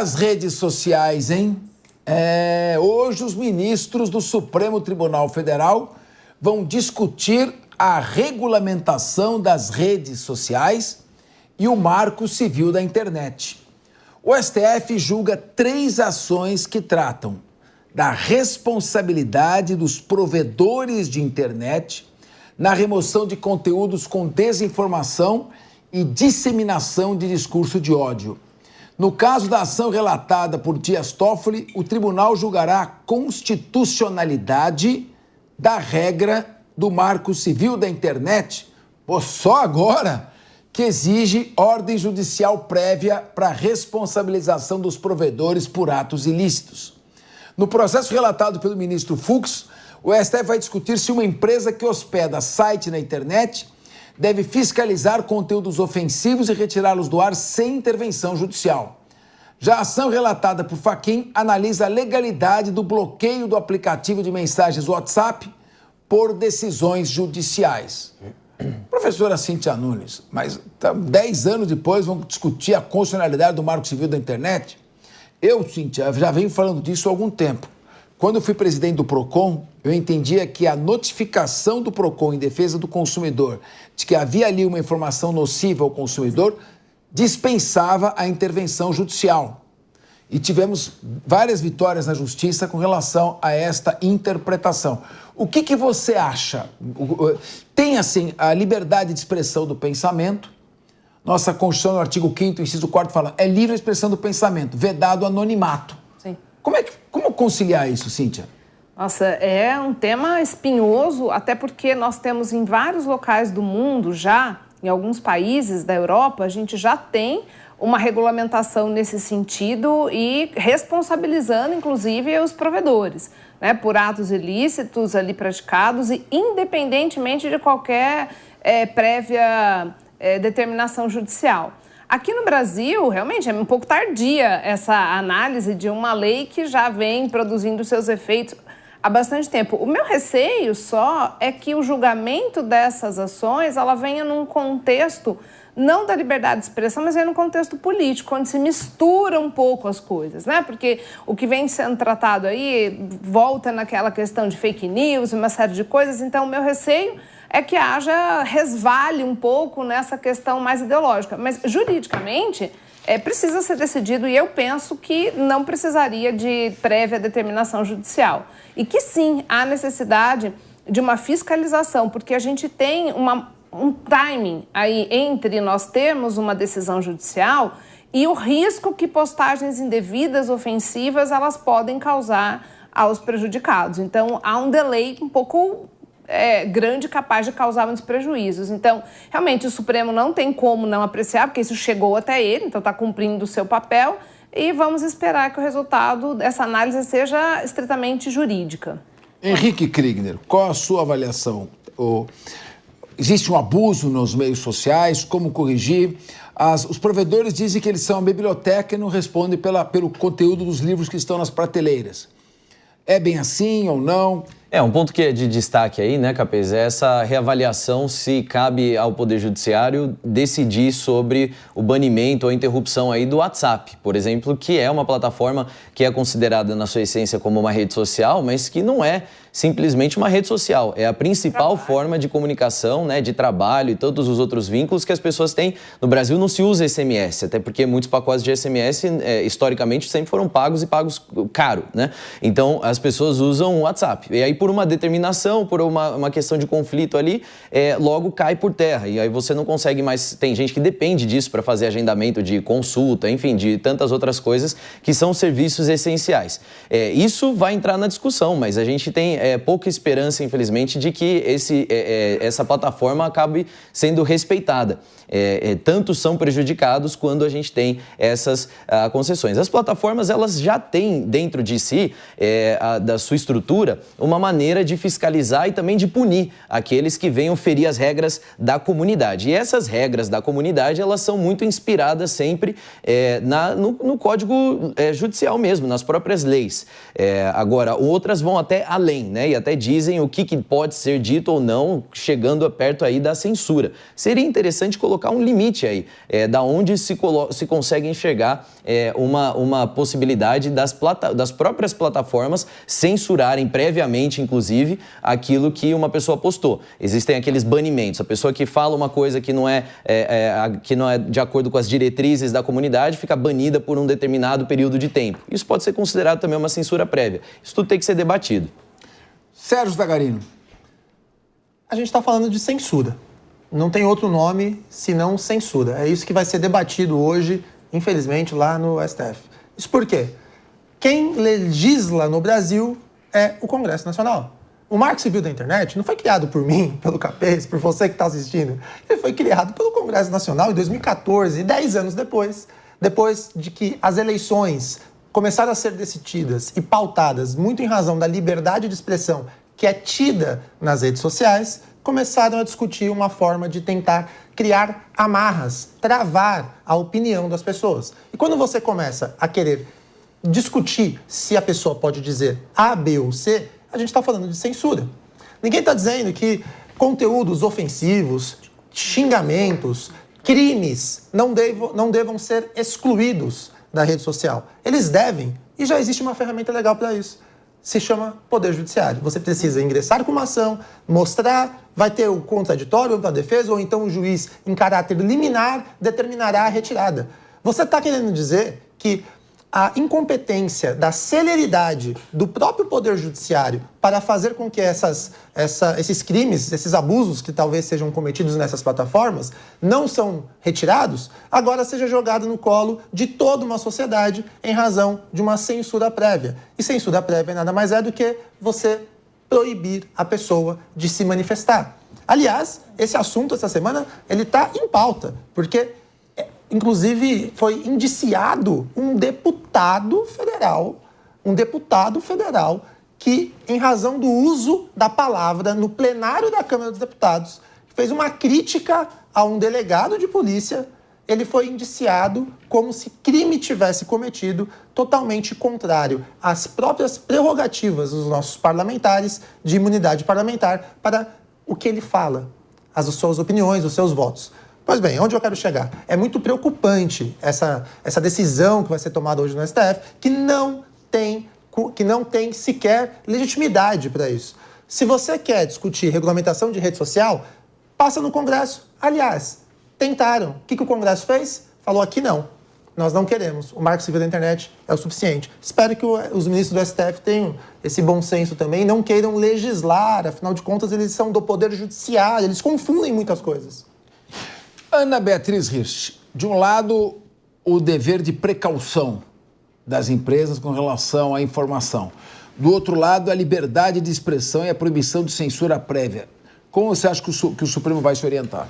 as redes sociais, hein? Hoje os ministros do Supremo Tribunal Federal vão discutir a regulamentação das redes sociais e o Marco Civil da Internet. O STF julga 3 ações que tratam da responsabilidade dos provedores de internet na remoção de conteúdos com desinformação e disseminação de discurso de ódio. No caso da ação relatada por Dias Toffoli, o tribunal julgará a constitucionalidade da regra do Marco Civil da Internet, só agora que exige ordem judicial prévia para a responsabilização dos provedores por atos ilícitos. No processo relatado pelo ministro Fux, o STF vai discutir se uma empresa que hospeda site na internet deve fiscalizar conteúdos ofensivos e retirá-los do ar sem intervenção judicial. Já a ação relatada por Fachin analisa a legalidade do bloqueio do aplicativo de mensagens WhatsApp por decisões judiciais. Professora Cíntia Nunes, mas 10 anos depois vamos discutir a constitucionalidade do Marco Civil da Internet? Eu, Cíntia, já venho falando disso há algum tempo. Quando eu fui presidente do PROCON, eu entendia que a notificação do PROCON em defesa do consumidor de que havia ali uma informação nociva ao consumidor dispensava a intervenção judicial. E tivemos várias vitórias na justiça com relação a esta interpretação. O que você acha? Tem, assim, a liberdade de expressão do pensamento. Nossa Constituição, no artigo 5º, inciso 4º, fala é livre a expressão do pensamento, vedado o anonimato. Sim. Como conciliar isso, Cíntia? Nossa, é um tema espinhoso, até porque nós temos em vários locais do mundo já, em alguns países da Europa, a gente já tem uma regulamentação nesse sentido e responsabilizando, inclusive, os provedores, né, por atos ilícitos ali praticados e independentemente de qualquer prévia determinação judicial. Aqui no Brasil, realmente, é um pouco tardia essa análise de uma lei que já vem produzindo seus efeitos há bastante tempo. O meu receio só é que o julgamento dessas ações, ela venha num contexto, não da liberdade de expressão, mas venha num contexto político, onde se mistura um pouco as coisas, né? Porque o que vem sendo tratado aí volta naquela questão de fake news, uma série de coisas. Então, o meu receio é que resvale um pouco nessa questão mais ideológica. Mas, juridicamente, precisa ser decidido e eu penso que não precisaria de prévia determinação judicial. E que, sim, há necessidade de uma fiscalização, porque a gente tem um timing aí entre nós termos uma decisão judicial e o risco que postagens indevidas, ofensivas, elas podem causar aos prejudicados. Então, há um delay um pouco grande, capaz de causar muitos prejuízos. Então, realmente, o Supremo não tem como não apreciar, porque isso chegou até ele, então está cumprindo o seu papel, e vamos esperar que o resultado dessa análise seja estritamente jurídica. Henrique Kriegner, qual a sua avaliação? Existe um abuso nos meios sociais, como corrigir? Os provedores dizem que eles são a biblioteca e não respondem pelo conteúdo dos livros que estão nas prateleiras. É bem assim ou não? Um ponto que é de destaque aí, né, Capês, é essa reavaliação se cabe ao Poder Judiciário decidir sobre o banimento ou a interrupção aí do WhatsApp, por exemplo, que é uma plataforma que é considerada na sua essência como uma rede social, mas que não é simplesmente uma rede social. É a principal forma de comunicação, né, de trabalho e todos os outros vínculos que as pessoas têm. No Brasil não se usa SMS, até porque muitos pacotes de SMS, historicamente, sempre foram pagos e pagos caro, né? Então, as pessoas usam o WhatsApp. E aí, por uma determinação, por uma questão de conflito ali, logo cai por terra. E aí você não consegue mais... Tem gente que depende disso para fazer agendamento de consulta, enfim, de tantas outras coisas que são serviços essenciais. Isso vai entrar na discussão, mas a gente tem pouca esperança, infelizmente, de que essa plataforma acabe sendo respeitada. Tanto são prejudicados quando a gente tem essas concessões. As plataformas, elas já têm dentro de si, da sua estrutura, uma maneira maneira de fiscalizar e também de punir aqueles que venham ferir as regras da comunidade. E essas regras da comunidade, elas são muito inspiradas sempre no Código Judicial mesmo, nas próprias leis. Agora, outras vão até além, né? E até dizem o que pode ser dito ou não, chegando perto aí da censura. Seria interessante colocar um limite aí, da onde se consegue enxergar uma possibilidade das próprias plataformas censurarem previamente, inclusive, aquilo que uma pessoa postou. Existem aqueles banimentos. A pessoa que fala uma coisa que não é de acordo com as diretrizes da comunidade fica banida por um determinado período de tempo. Isso pode ser considerado também uma censura prévia. Isso tudo tem que ser debatido. Sérgio Zagarino. A gente está falando de censura. Não tem outro nome senão censura. É isso que vai ser debatido hoje, infelizmente, lá no STF. Isso por quê? Quem legisla no Brasil é o Congresso Nacional. O Marco Civil da Internet não foi criado por mim, pelo Capês, por você que está assistindo. Ele foi criado pelo Congresso Nacional em 2014, 10 anos depois de que as eleições começaram a ser decididas e pautadas muito em razão da liberdade de expressão que é tida nas redes sociais, começaram a discutir uma forma de tentar criar amarras, travar a opinião das pessoas. E quando você começa a querer discutir se a pessoa pode dizer A, B ou C, a gente está falando de censura. Ninguém está dizendo que conteúdos ofensivos, xingamentos, crimes não devam ser excluídos da rede social. Eles devem, e já existe uma ferramenta legal para isso. Se chama Poder Judiciário. Você precisa ingressar com uma ação, mostrar, vai ter o contraditório ou a defesa, ou então o juiz, em caráter liminar, determinará a retirada. Você está querendo dizer que a incompetência da celeridade do próprio Poder Judiciário para fazer com que esses crimes, esses abusos que talvez sejam cometidos nessas plataformas não são retirados, agora seja jogado no colo de toda uma sociedade em razão de uma censura prévia. E censura prévia nada mais é do que você proibir a pessoa de se manifestar. Aliás, esse assunto essa semana ele está em pauta, porque inclusive foi indiciado um deputado federal que, em razão do uso da palavra no plenário da Câmara dos Deputados, fez uma crítica a um delegado de polícia. Ele foi indiciado como se crime tivesse cometido, totalmente contrário às próprias prerrogativas dos nossos parlamentares de imunidade parlamentar para o que ele fala, as suas opiniões, os seus votos. Pois bem, onde eu quero chegar? É muito preocupante essa decisão que vai ser tomada hoje no STF, que não tem sequer legitimidade para isso. Se você quer discutir regulamentação de rede social, passa no Congresso. Aliás, tentaram. O que o Congresso fez? Falou aqui não. Nós não queremos. O Marco Civil da Internet é o suficiente. Espero que os ministros do STF tenham esse bom senso também, não queiram legislar, afinal de contas eles são do Poder Judiciário, eles confundem muitas coisas. Ana Beatriz Hirsch, de um lado, o dever de precaução das empresas com relação à informação. Do outro lado, a liberdade de expressão e a proibição de censura prévia. Como você acha que o Supremo vai se orientar?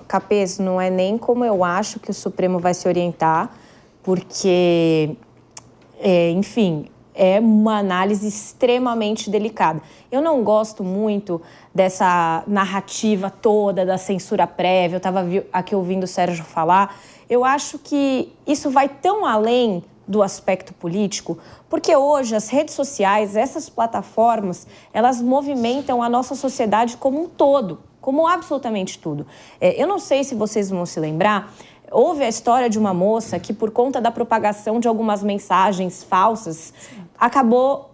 Capês, não é nem como eu acho que o Supremo vai se orientar, porque, enfim, é uma análise extremamente delicada. Eu não gosto muito dessa narrativa toda da censura prévia. Eu estava aqui ouvindo o Sérgio falar. Eu acho que isso vai tão além do aspecto político, porque hoje as redes sociais, essas plataformas, elas movimentam a nossa sociedade como um todo, como absolutamente tudo. Eu não sei se vocês vão se lembrar, houve a história de uma moça que, por conta da propagação de algumas mensagens falsas, acabou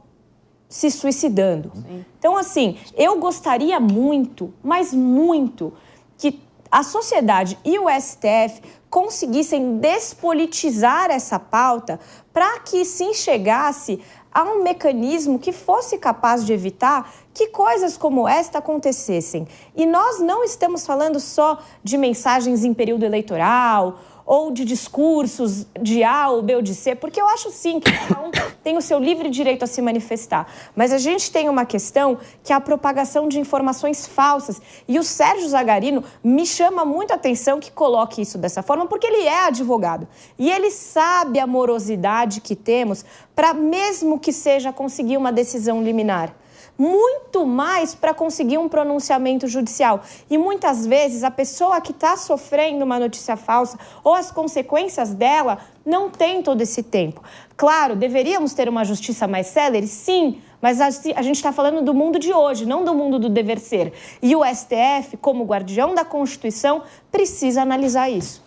se suicidando. Sim. Então, assim, eu gostaria muito, mas muito, que a sociedade e o STF conseguissem despolitizar essa pauta para que se chegasse a um mecanismo que fosse capaz de evitar que coisas como esta acontecessem. E nós não estamos falando só de mensagens em período eleitoral ou de discursos de A ou B ou de C, porque eu acho sim que cada um tem o seu livre direito a se manifestar. Mas a gente tem uma questão que é a propagação de informações falsas. E o Sérgio Zagarino me chama muito a atenção que coloque isso dessa forma, porque ele é advogado. E ele sabe a morosidade que temos para, mesmo que seja conseguir uma decisão liminar. muito mais para conseguir um pronunciamento judicial. E muitas vezes a pessoa que está sofrendo uma notícia falsa ou as consequências dela não tem todo esse tempo. Claro, deveríamos ter uma justiça mais célere? Sim, mas a gente está falando do mundo de hoje, não do mundo do dever ser. E o STF, como guardião da Constituição, precisa analisar isso.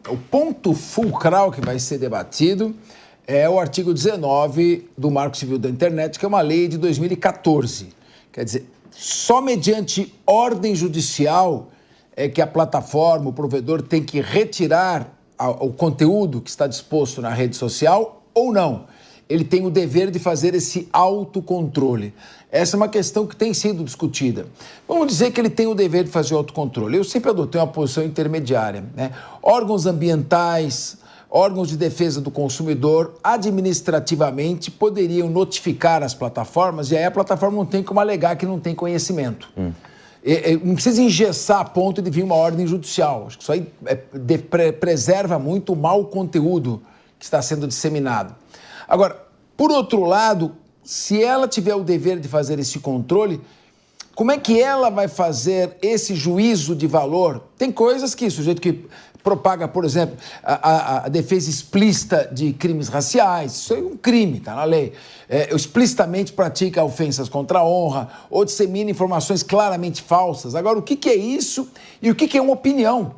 O ponto fulcral que vai ser debatido é o artigo 19 do Marco Civil da Internet, que é uma lei de 2014. Quer dizer, só mediante ordem judicial é que a plataforma, o provedor, tem que retirar o conteúdo que está disposto na rede social ou não. Ele tem o dever de fazer esse autocontrole. Essa é uma questão que tem sido discutida. Vamos dizer que ele tem o dever de fazer o autocontrole. Eu sempre adotei uma posição intermediária, né? Órgãos ambientais, órgãos de defesa do consumidor, administrativamente, poderiam notificar as plataformas e aí a plataforma não tem como alegar que não tem conhecimento. Não precisa engessar a ponto de vir uma ordem judicial. Acho que isso aí preserva muito o mau conteúdo que está sendo disseminado. Agora, por outro lado, se ela tiver o dever de fazer esse controle, como é que ela vai fazer esse juízo de valor? Tem coisas que o sujeito que propaga, por exemplo, a defesa explícita de crimes raciais, isso é um crime, está na lei. Explicitamente pratica ofensas contra a honra ou dissemina informações claramente falsas. Agora, o que é isso e o que é uma opinião?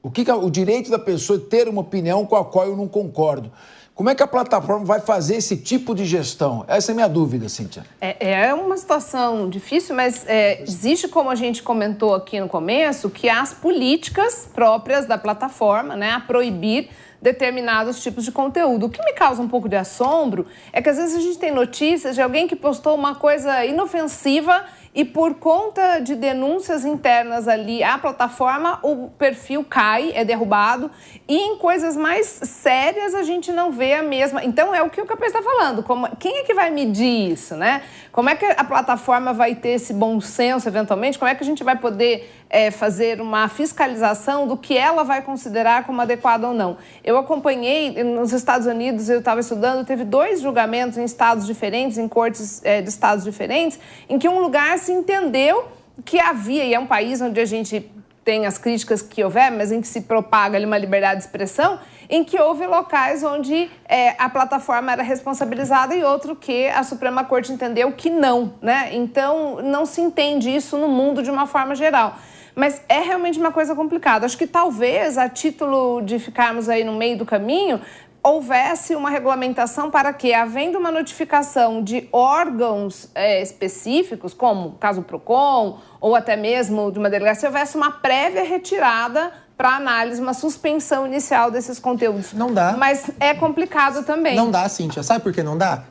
O que é o direito da pessoa ter uma opinião com a qual eu não concordo? Como é que a plataforma vai fazer esse tipo de gestão? Essa é a minha dúvida, Cíntia. É uma situação difícil, mas existe, como a gente comentou aqui no começo, que há as políticas próprias da plataforma, né, a proibir determinados tipos de conteúdo. O que me causa um pouco de assombro é que às vezes a gente tem notícias de alguém que postou uma coisa inofensiva e por conta de denúncias internas ali à plataforma, o perfil cai, é derrubado, e em coisas mais sérias a gente não vê a mesma. Então é o que o Capês está falando, quem é que vai medir isso, né? Como é que a plataforma vai ter esse bom senso, eventualmente? Como é que a gente vai poder fazer uma fiscalização do que ela vai considerar como adequado ou não? Eu acompanhei, nos Estados Unidos, eu estava estudando, teve 2 julgamentos em estados diferentes, em cortes de estados diferentes, em que um lugar se entendeu que havia, e é um país onde a gente tem as críticas que houver, mas em que se propaga ali uma liberdade de expressão, em que houve locais onde a plataforma era responsabilizada e outro que a Suprema Corte entendeu que não, né? Então, não se entende isso no mundo de uma forma geral. Mas é realmente uma coisa complicada. Acho que talvez, a título de ficarmos aí no meio do caminho, houvesse uma regulamentação para que, havendo uma notificação de órgãos específicos, como o caso PROCON, ou até mesmo de uma delegacia, houvesse uma prévia retirada para análise, uma suspensão inicial desses conteúdos. Não dá. Mas é complicado também. Não dá, Cíntia. Sabe por que não dá?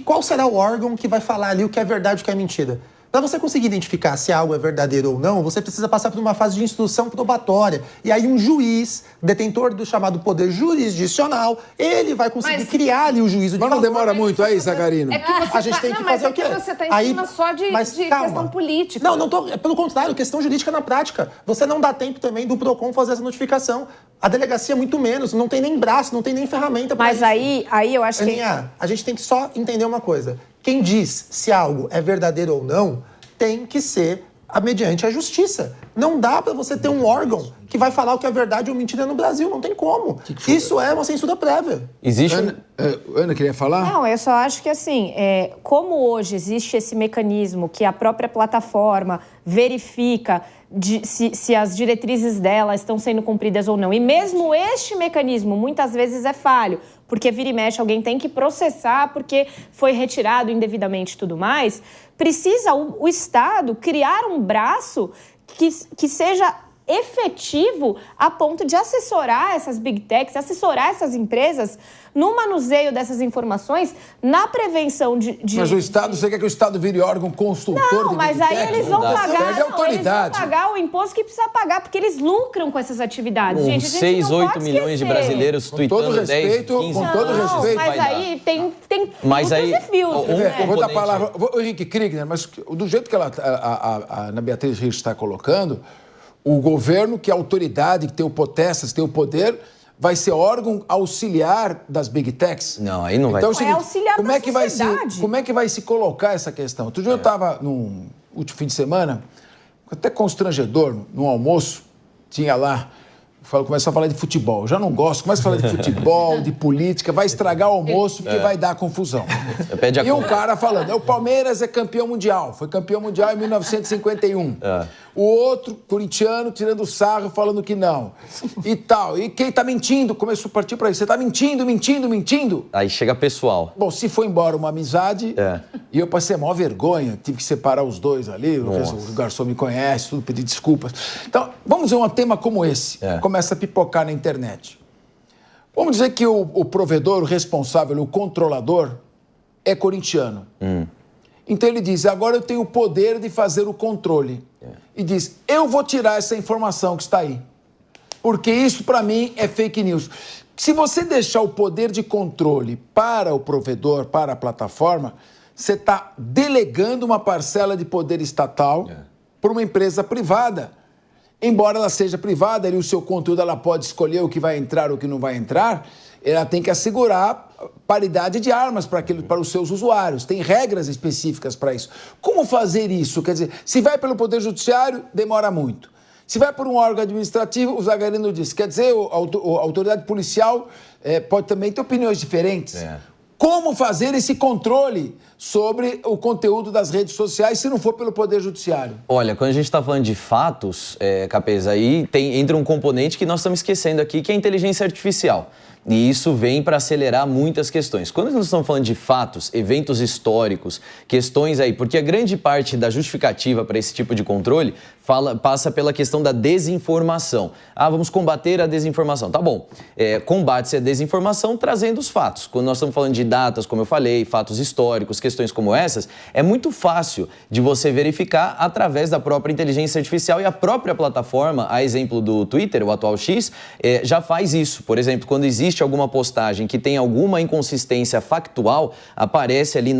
Qual será o órgão que vai falar ali o que é verdade e o que é mentira? Para você conseguir identificar se algo é verdadeiro ou não, você precisa passar por uma fase de instrução probatória. E aí um juiz, detentor do chamado poder jurisdicional, ele vai conseguir criar ali o juízo de valor. Mas não demora muito aí, você... Zagarino? É que você a gente tem que fazer o quê? Você está em cima só de questão política. Não tô. Pelo contrário, questão jurídica na prática. Você não dá tempo também do PROCON fazer essa notificação. A delegacia muito menos, não tem nem braço, não tem nem ferramenta para isso. Mas aí eu acho que... A gente tem que só entender uma coisa. Quem diz se algo é verdadeiro ou não tem que ser mediante a justiça. Não dá para você ter um órgão que vai falar o que é verdade ou mentira no Brasil. Não tem como. Isso é uma censura prévia. Existe... Ana queria falar? Não, eu só acho que assim, como hoje existe esse mecanismo que a própria plataforma verifica se as diretrizes dela estão sendo cumpridas ou não, e mesmo este mecanismo muitas vezes é falho, porque vira e mexe alguém tem que processar porque foi retirado indevidamente e tudo mais, precisa o Estado criar um braço que seja efetivo a ponto de assessorar essas big techs, assessorar essas empresas no manuseio dessas informações, na prevenção de... Mas o Estado, você quer que o Estado vire órgão consultor? Não, mas aí eles vão pagar... Perde a autoridade. Eles vão pagar o imposto que precisa pagar, porque eles lucram com essas atividades. Com gente, 6, 8 milhões de brasileiros tweetando 10, 15... Com todo respeito... Mas aí tem mas aí, filtros e filtros, né? Eu vou dar a palavra... O Henrique Kriegner, mas do jeito que a Ana Beatriz Rios está colocando, o governo, que é a autoridade, que tem o potestas, tem o poder, vai ser órgão auxiliar das Big Techs? Não, aí não vai. Então, É auxiliar como da é que vai sociedade. como é que vai se colocar essa questão? Outro dia eu estava num último fim de semana, até constrangedor, num almoço, tinha lá, começou a falar de futebol. Eu já não gosto, começa a falar de futebol, de política, vai estragar o almoço porque vai dar confusão. E um cara falando, o Palmeiras é campeão mundial, foi campeão mundial em 1951. O outro, corintiano, tirando sarro, falando que não. E tal. E quem tá mentindo? Começou a partir para isso. Você tá mentindo, mentindo, mentindo. Aí chega pessoal. Bom, se foi embora uma amizade, e eu passei a maior vergonha, tive que separar os dois ali, o garçom me conhece, tudo, pedir desculpas. Então, vamos dizer um tema como esse, começa a pipocar na internet. Vamos dizer que o provedor, o responsável, o controlador, é corintiano. Então ele diz, agora eu tenho o poder de fazer o controle. E diz, eu vou tirar essa informação que está aí. Porque isso, para mim, é fake news. Se você deixar o poder de controle para o provedor, para a plataforma, você está delegando uma parcela de poder estatal para uma empresa privada. Embora ela seja privada, ali o seu conteúdo ela pode escolher o que vai entrar ou o que não vai entrar, ela tem que assegurar paridade de armas para os seus usuários. Tem regras específicas para isso. Como fazer isso? Quer dizer, se vai pelo Poder Judiciário, demora muito. Se vai por um órgão administrativo, o Zagarino disse. Quer dizer, a autoridade policial pode também ter opiniões diferentes. Como fazer esse controle sobre o conteúdo das redes sociais se não for pelo Poder Judiciário? Olha, quando a gente está falando de fatos, Capês, aí entra um componente que nós estamos esquecendo aqui, que é a inteligência artificial. E isso vem para acelerar muitas questões. Quando nós estamos falando de fatos, eventos históricos, questões aí, porque a grande parte da justificativa para esse tipo de controle passa pela questão da desinformação. Vamos combater a desinformação. Tá bom. Combate-se a desinformação trazendo os fatos. Quando nós estamos falando de datas, como eu falei, fatos históricos, questões como essas, é muito fácil de você verificar através da própria inteligência artificial e a própria plataforma, a exemplo do Twitter, o atual X, já faz isso. Por exemplo, quando existe alguma postagem que tem alguma inconsistência factual, aparece ali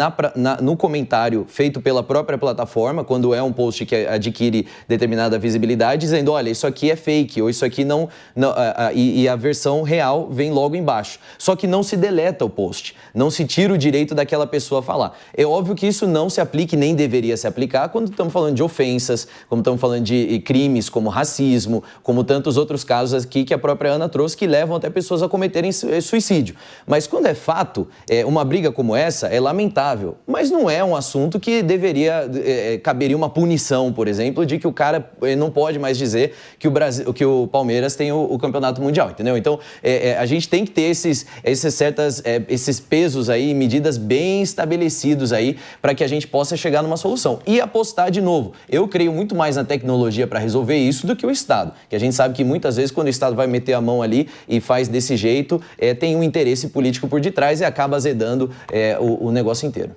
no comentário feito pela própria plataforma, quando é um post que adquire determinada visibilidade, dizendo, olha, isso aqui é fake, ou isso aqui não e a versão real vem logo embaixo. Só que não se deleta o post, não se tira o direito daquela pessoa falar. É óbvio que isso não se aplica e nem deveria se aplicar quando estamos falando de ofensas, como estamos falando de crimes como racismo, como tantos outros casos aqui que a própria Ana trouxe, que levam até pessoas a cometerem suicídio. Mas quando é fato, uma briga como essa é lamentável, mas não é um assunto que caberia uma punição, por exemplo, de que o cara não pode mais dizer que o Palmeiras tem o campeonato mundial, entendeu? Então, a gente tem que ter esses pesos aí, medidas bem estabelecidos aí, para que a gente possa chegar numa solução. E apostar de novo. Eu creio muito mais na tecnologia para resolver isso do que o Estado. Que a gente sabe que muitas vezes quando o Estado vai meter a mão ali e faz desse jeito, tem um interesse político por detrás e acaba azedando o negócio inteiro.